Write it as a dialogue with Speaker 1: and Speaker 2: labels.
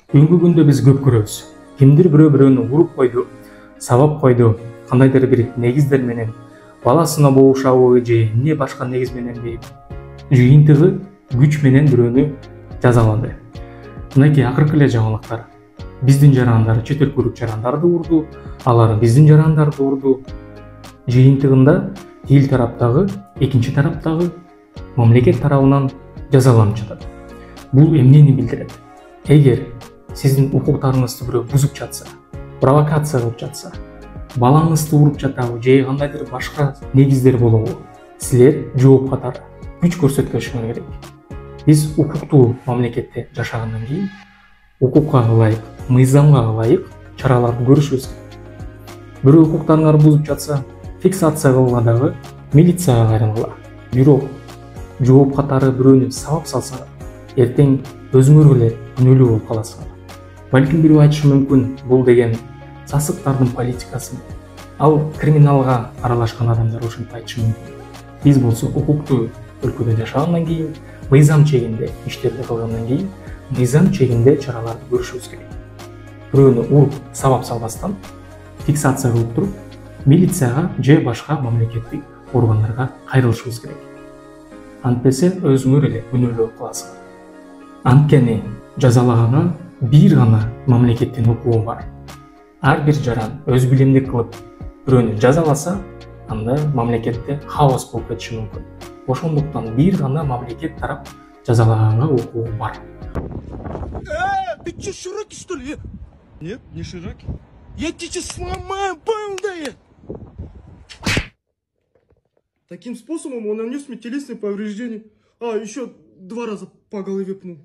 Speaker 1: Бүгүнкү күндө биз көп көрөбүз. Кимдир бирөө-бирөөнү уруп койду, сабап койду, кандайдыр бир негиздер менен баласына боошабы же эмне башка негиз мененби жыйынтыгы күч менен бирөөнү жазалады. Мынакей акыркы эле жаңылыктар. Биздин жарандары чет өлкөлүк жарандарды урду, алар биздин жарандарды урду. Жыйынтыгында тил тараптагы, экинчи тараптагы мамлекет тарабынан жазаланып жатат. Бул эмнени билдирет? Эгер сиздин укуктарыңызды бирөө бузуп жатса, провокация кылып жатса, балаңызды уруп жатабы же кандайдыр башка негиздер болобу, силер жооп катары күч көрсөткөнүңөр керек. Биз укуктуу мамлекетте жашагандан кийин укукка ылайык, мыйзамга ылайык чараларды көрүшүбүз керек. Бирөө укуктарыңарды бузуп жатса, фиксация кылгыла дагы милицияга кайрылгыла. Бирок жооп катары бирөөнү сабап салса, эртең өзүңөр эле күнөөлүү болуп каласыңар. Балким бирөө айтышы мүмкүн, бул деген сасыктардын политикасы. Ал криминалга аралашкан адамдар ошентип айтышы мүмкүн. Биз болсо укуктуу өлкөдө жашагандан кийин, мыйзам чегинде иштерди кылгандан кийин, мыйзам чегинде чараларды көрүшүбүз керек. Бирөөнү уруп сабап салбастан, фиксация кылып туруп, милицияга же башка мамлекеттик органдарга кайрылышыбыз керек. Антпесе өзүңөр эле күнөөлүү болуп каласыңар. Анткени жазалаганга бир гана мамлекеттин укугу бар. Ар бир жаран өз билимдик кылып бирөөнү жазаласа, анда мамлекетте хаос болуп кетиши мүмкүн. Ошондуктан бир гана мамлекет тарап жазалаганга укугу бар.
Speaker 2: Ты че, широкий, что ли? Нет, не широкий. Я тебя сейчас сломаю, понял, да я? Таким способом он нанес мне телесные повреждения. А, еще 2 раза по голове пнул.